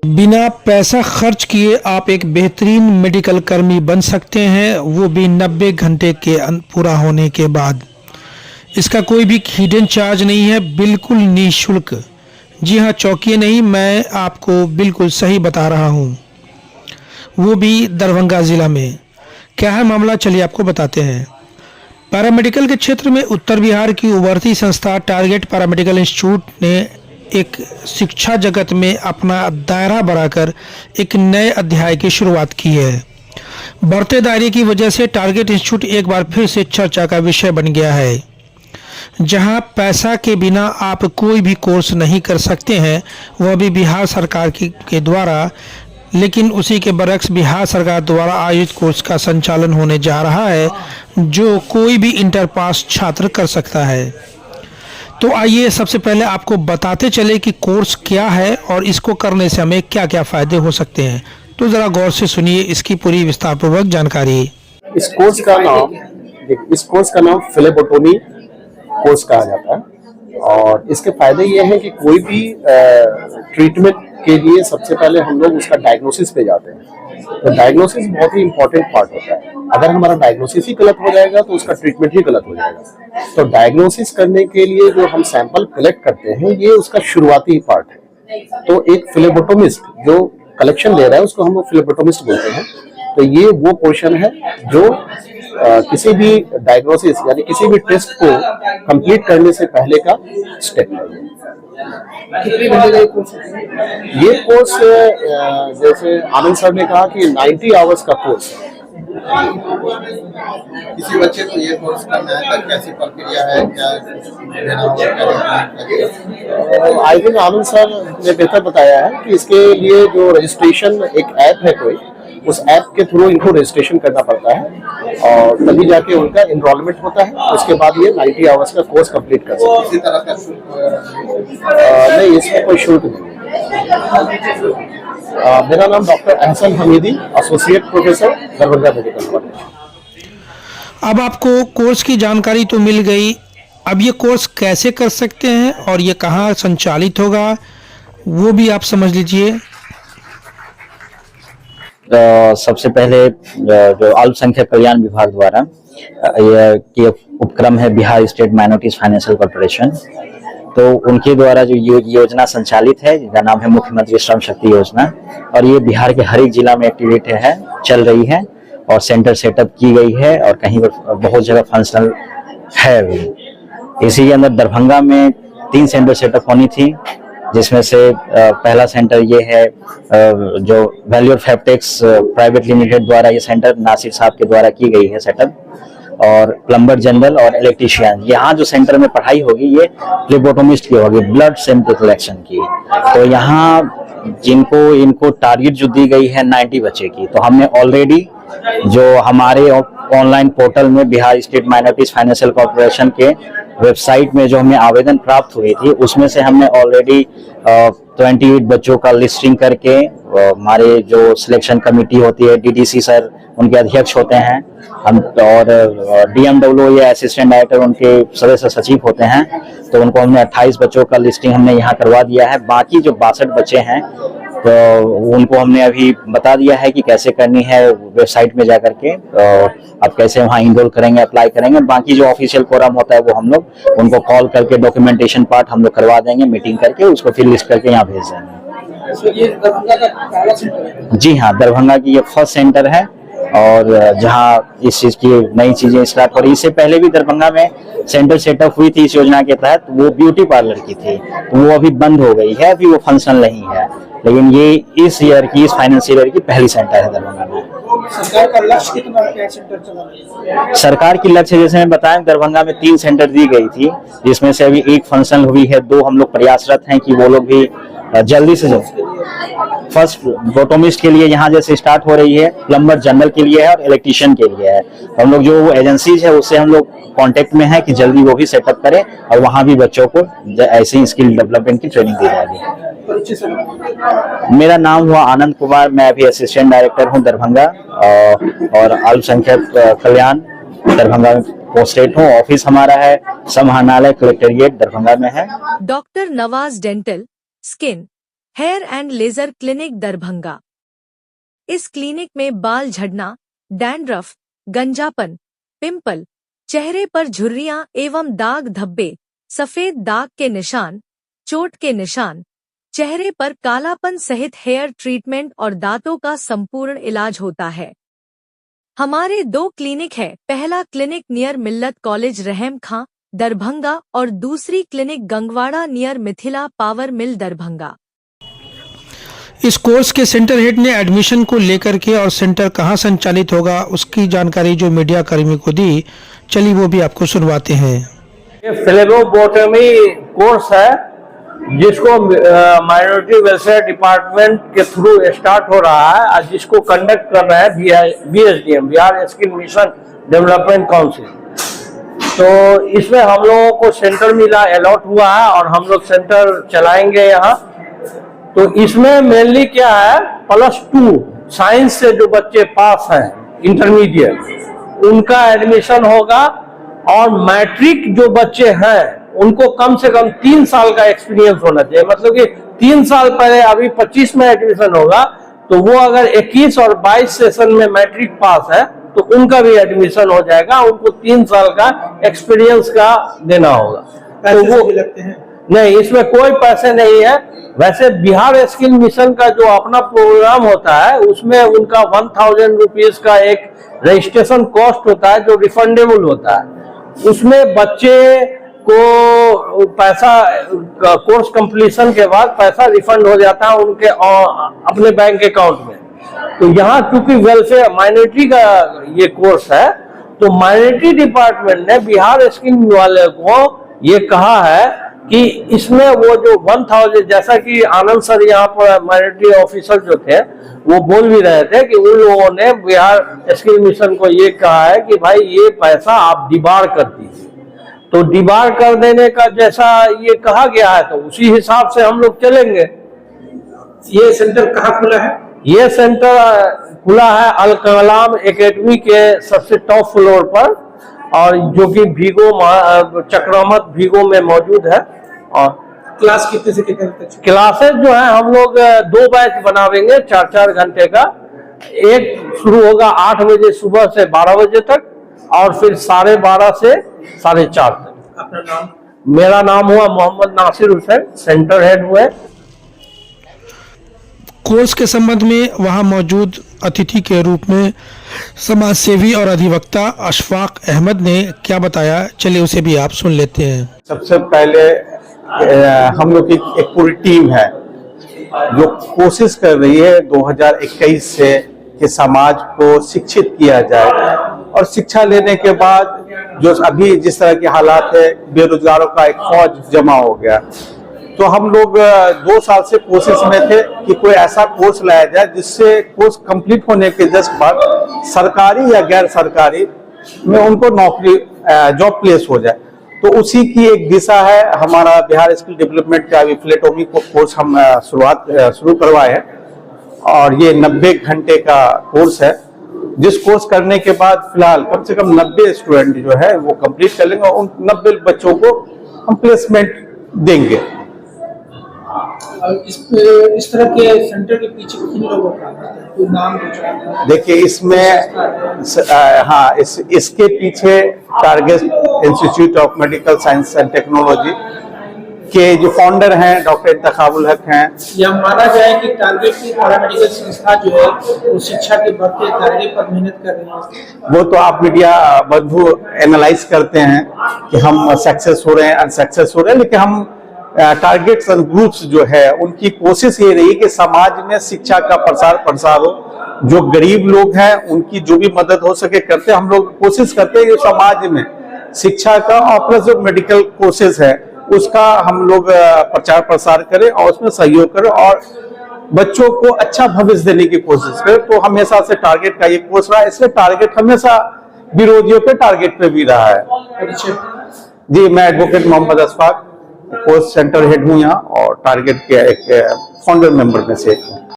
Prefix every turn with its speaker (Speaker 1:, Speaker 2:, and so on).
Speaker 1: बिना पैसा खर्च किए आप एक बेहतरीन मेडिकल कर्मी बन सकते हैं, वो भी 90 घंटे के पूरा होने के बाद। इसका कोई भी हिडन चार्ज नहीं है, बिल्कुल निःशुल्क। जी हाँ, चौंकिए नहीं, मैं आपको बिल्कुल सही बता रहा हूँ, वो भी दरभंगा ज़िला में। क्या है मामला, चलिए आपको बताते हैं। पैरामेडिकल के क्षेत्र में उत्तर बिहार की उभरती संस्था टारगेट पैरामेडिकल इंस्टीट्यूट ने एक शिक्षा जगत में अपना दायरा बढ़ाकर एक नए अध्याय की शुरुआत की है। बढ़ते दायरे की वजह से टारगेट इंस्टीट्यूट एक बार फिर से चर्चा का विषय बन गया है। जहां पैसा के बिना आप कोई भी कोर्स नहीं कर सकते हैं, वह भी बिहार सरकार के द्वारा। लेकिन उसी के बरक्स बिहार सरकार द्वारा आयोजित कोर्स का संचालन होने जा रहा है, जो कोई भी इंटर पास छात्र कर सकता है। तो आइए सबसे पहले आपको बताते चले कि कोर्स क्या है और इसको करने से हमें क्या क्या फायदे हो सकते हैं। तो ज़रा गौर से सुनिए इसकी पूरी विस्तारपूर्वक जानकारी।
Speaker 2: इस कोर्स का नाम फ्लेबोटोमी कोर्स कहा जाता है। और इसके फायदे ये हैं कि कोई भी ट्रीटमेंट के लिए सबसे पहले हम लोग उसका डायग्नोसिस पे जाते हैं। तो डायग्नोसिस बहुत ही इंपॉर्टेंट पार्ट होता है। अगर हमारा डायग्नोसिस ही गलत हो जाएगा तो उसका ट्रीटमेंट ही गलत हो जाएगा। तो डायग्नोसिस करने के लिए जो हम सैंपल कलेक्ट करते हैं, ये उसका शुरुआती पार्ट है। तो एक फ्लेबोटोमिस्ट जो कलेक्शन ले रहा है उसको हम लोग फ्लेबोटोमिस्ट बोलते हैं। तो ये वो पोर्शन है जो किसी भी डायग्नोसिस यानी किसी भी टेस्ट को कंप्लीट करने से पहले का स्टेप है। ये कोर्स जैसे आनंद सर ने कहा कि 90 आवर्स का कोर्स है।
Speaker 3: किसी बच्चे को ये कोर्स करना है तो कैसी प्रक्रिया है, क्या देना होगा?
Speaker 2: आई थिंक आनंद सर ने बेहतर बताया है कि इसके लिए जो रजिस्ट्रेशन एक ऐप है, कोई उस ऐप के थ्रू इनको रजिस्ट्रेशन करना पड़ता है और तभी जाके उनका एनरोलमेंट होता है। उसके बाद ये 90 आवर्स का कोर्स कंप्लीट कर सकते हैं।
Speaker 3: किसी तरह का
Speaker 2: नहीं, इसमें कोई शुल्क नहीं। मेरा नाम doctor Ahsan Hamidi, associate professor, Darbhanga medical college.
Speaker 1: अब आपको कोर्स की जानकारी तो मिल गई, अब ये कोर्स कैसे कर सकते हैं और ये कहाँ संचालित होगा वो भी आप समझ लीजिए।
Speaker 4: सबसे पहले जो अल्पसंख्यक कल्याण विभाग द्वारा ये उपक्रम है Bihar state minorities financial corporation. तो उनके द्वारा जो योजना संचालित है, जिसका नाम है मुख्यमंत्री श्रम शक्ति योजना, और ये बिहार के हर एक जिला में एक्टिवेट है, चल रही है और सेंटर सेटअप की गई है और कहीं पर बहुत जगह फंक्शनल है अभी। इसी के अंदर दरभंगा में 3 सेंटर सेटअप होनी थी, जिसमें से पहला सेंटर ये है जो वैल्यूर फैब्रिक्स प्राइवेट लिमिटेड द्वारा ये सेंटर नासिर साहब के द्वारा की गई है सेटअप। और प्लम्बर जनरल और इलेक्ट्रीशियन, यहाँ जो सेंटर में पढ़ाई होगी ये फ्लेबोटोमिस्ट की होगी, ब्लड सैंपल कलेक्शन की। तो यहाँ इनको टारगेट जो दी गई है 90 बच्चे की, तो हमने ऑलरेडी जो हमारे ऑनलाइन पोर्टल में Bihar state minorities financial corporation के वेबसाइट में जो हमें आवेदन प्राप्त हुई थी, उसमें से हमने ऑलरेडी 28 बच्चों का लिस्टिंग करके हमारे जो सिलेक्शन कमेटी होती है, डीडीसी सर उनके अध्यक्ष होते हैं, हम और डीएमडब्ल्यू या असिस्टेंट डायरेक्टर उनके सदस्य सचिव होते हैं, तो उनको हमने 28 बच्चों का लिस्टिंग हमने यहाँ करवा दिया है। बाकी जो 62 बच्चे हैं तो उनको हमने अभी बता दिया है कि कैसे करनी है वेबसाइट में जाकर के, अब कैसे वहाँ इनरोल करेंगे, अप्लाई करेंगे। बाकी जो ऑफिशियल फोरम होता है वो हम लोग उनको कॉल करके डॉक्यूमेंटेशन पार्ट हम लोग करवा देंगे, मीटिंग करके उसको फिर लिस्ट करके यहाँ भेज देंगे।
Speaker 3: ये दरभंगा का पहला सेंटर है?
Speaker 4: जी हाँ, दरभंगा की ये फर्स्ट सेंटर है और जहाँ इस चीज की नई चीजें स्टार्ट हो रही। इससे पहले भी दरभंगा में सेंटर सेटअप हुई थी इस योजना के तहत, वो ब्यूटी पार्लर की थी, तो वो अभी बंद हो गई है, अभी वो फंक्शनल नहीं है। लेकिन ये इस फाइनेंशियल ईयर की पहली सेंटर है दरभंगा में।
Speaker 3: सरकार का लक्ष्य कितना है सेंटर चलाने?
Speaker 4: सरकार की लक्ष्य जैसे मैं बताया, दरभंगा में 3 सेंटर दी गई थी, जिसमें से अभी 1 फंक्शनल हुई है, 2 हम लोग प्रयासरत हैं कि वो लोग भी जल्दी से जल्दी। फर्स्ट बोटोमिस्ट के लिए यहाँ जैसे स्टार्ट हो रही है, प्लम्बर जनरल के लिए है और इलेक्ट्रीशियन के लिए है। हम लोग जो एजेंसीज है उससे हम लोग कांटेक्ट में है कि जल्दी वो भी सेटअप करें और वहाँ भी बच्चों को ऐसी स्किल डेवलपमेंट की ट्रेनिंग दी जाएगी। मेरा नाम हुआ आनंद कुमार, मैं अभी असिस्टेंट डायरेक्टर हूँ दरभंगा और अल्पसंख्यक कल्याण दरभंगा में पोस्टेड हूँ। ऑफिस हमारा है समाहरणालय कलेक्टेरिएट दरभंगा में है।
Speaker 5: Doctor Nawaz dental, skin hair and laser clinic Darbhanga. इस क्लिनिक में बाल झड़ना, डैंड्रफ, गंजापन, पिंपल, चेहरे पर झुर्रियां एवं दाग धब्बे, सफेद दाग के निशान, चोट के निशान, चेहरे पर कालापन सहित हेयर ट्रीटमेंट और दांतों का संपूर्ण इलाज होता है। हमारे 2 क्लिनिक है। पहला क्लिनिक नियर मिल्लत कॉलेज रहम खां दरभंगा और दूसरी clinic Gangwara near Mithila power mill Darbhanga.
Speaker 1: इस कोर्स के सेंटर हेड ने एडमिशन को लेकर के और सेंटर कहां संचालित होगा उसकी जानकारी जो मीडिया कर्मी को दी, चलिए वो भी आपको सुनवाते हैं।
Speaker 6: ये फ्लेबोटमी कोर्स है जिसको माइनॉरिटी वेलफेयर डिपार्टमेंट के थ्रू स्टार्ट हो रहा है और जिसको कंडक्ट कर रहा है BSDM, Bihar skill mission development council. तो इसमें हम लोगों को सेंटर मिला, अलॉट हुआ है और हम लोग सेंटर चलाएंगे यहाँ। तो इसमें मेनली क्या है, +2 साइंस से जो बच्चे पास हैं इंटरमीडिएट उनका एडमिशन होगा और मैट्रिक जो बच्चे हैं उनको कम से कम 3 साल का एक्सपीरियंस होना चाहिए। मतलब कि 3 साल पहले, अभी 25 में एडमिशन होगा तो वो अगर 21 और 22 सेशन में मैट्रिक पास है तो उनका भी एडमिशन हो जाएगा। उनको 3 साल का एक्सपीरियंस का देना होगा। तो वो लगते हैं नहीं, इसमें कोई पैसे नहीं है। वैसे बिहार स्किल मिशन का जो अपना प्रोग्राम होता है उसमें उनका 1000 रुपीज का एक रजिस्ट्रेशन कॉस्ट होता है जो रिफंडेबल होता है। उसमें बच्चे को पैसा कोर्स कंप्लीशन के बाद पैसा रिफंड हो जाता है उनके अपने बैंक अकाउंट में। तो यहाँ चूंकि वेलफेयर माइनॉरिटी का ये कोर्स है तो माइनॉरिटी डिपार्टमेंट ने बिहार स्किल वाले को ये कहा है कि इसमें वो जो 1000, जैसा कि आनंद सर यहाँ पर माइनॉरिटी ऑफिसर जो थे वो बोल भी रहे थे कि उन लोगों ने बिहार स्किल मिशन को ये कहा है कि भाई ये पैसा आप डिबार कर दीजिए। तो डिबार कर देने का जैसा ये कहा गया है तो उसी हिसाब से हम लोग चलेंगे।
Speaker 1: ये सेंटर कहाँ खुला है?
Speaker 6: ये सेंटर खुला है अल कलाम एकेडमी के सबसे टॉप फ्लोर पर और जो कि भीगो चक्रमत भीगो में मौजूद है। और
Speaker 1: क्लास कितने से कितने तक?
Speaker 6: क्लासेस जो है हम लोग 2 बैच बनावेंगे 4-4 घंटे का। एक शुरू होगा 8 बजे सुबह से 12 बजे तक और फिर 12:30 से 4:30 तक।
Speaker 1: अपना नाम?
Speaker 6: मेरा नाम हुआ मोहम्मद नासिर हुसैन, सेंटर हेड हुए।
Speaker 1: कोर्स के संबंध में वहां मौजूद अतिथि के रूप में समाज सेवी और अधिवक्ता अशफाक अहमद ने क्या बताया, चलिए उसे भी आप सुन लेते हैं।
Speaker 2: सबसे पहले हम लोग की एक पूरी टीम है जो कोशिश कर रही है 2021 से कि समाज को शिक्षित किया जाए और शिक्षा लेने के बाद जो अभी जिस तरह के हालात है, बेरोजगारों का एक फौज जमा हो गया। तो हम लोग 2 साल से कोशिश में थे कि कोई ऐसा कोर्स लाया जाए जिससे कोर्स कंप्लीट होने के जस्ट बाद सरकारी या गैर सरकारी में उनको नौकरी जॉब प्लेस हो जाए। तो उसी की एक दिशा है हमारा बिहार स्किल डेवलपमेंट का फ्लेटोमी कोर्स हम शुरू करवाए हैं और ये 90 घंटे का कोर्स है जिस कोर्स करने के बाद फिलहाल कम से कम 90 स्टूडेंट जो है वो कंप्लीट कर लेंगे और उन 90 बच्चों को हम प्लेसमेंट देंगे।
Speaker 1: इस तरह के सेंटर के पीछे किन लोगों का कोई नाम?
Speaker 2: देखिए इसमें इसके पीछे target institute of medical science and technology के जो फाउंडर हैं डॉक्टर इंतखाबुल हक हैं।
Speaker 7: यह माना जाए कि टारगेट की पैरामेडिकल संस्था जो है वो शिक्षा के बढ़ते दायरे पर मेहनत कर रही है।
Speaker 2: वो तो आप मीडिया बंधु एनालाइज करते हैं कि हम सक्सेस हो रहे हैं अनसक्सेस हो रहे हैं, लेकिन हम टारगेट्स एंड ग्रुप्स जो है उनकी कोशिश ये रही कि समाज में शिक्षा का प्रसार हो। जो गरीब लोग हैं उनकी जो भी मदद हो सके करते, हम लोग कोशिश करते हैं कि समाज में शिक्षा का और प्लस जो मेडिकल कोर्सेज है उसका हम लोग प्रचार प्रसार करें और उसमें सहयोग करें और बच्चों को अच्छा भविष्य देने की कोशिश करें। तो हमेशा से टारगेट का ये कोर्स रहा है, इसलिए टारगेट हमेशा विरोधियों के टारगेट पे भी रहा है। जी, मैं advocate Mohammad Ashfaq course centre head हूँ यहाँ और टारगेट के एक फाउंडर मेंबर में से एक हूँ।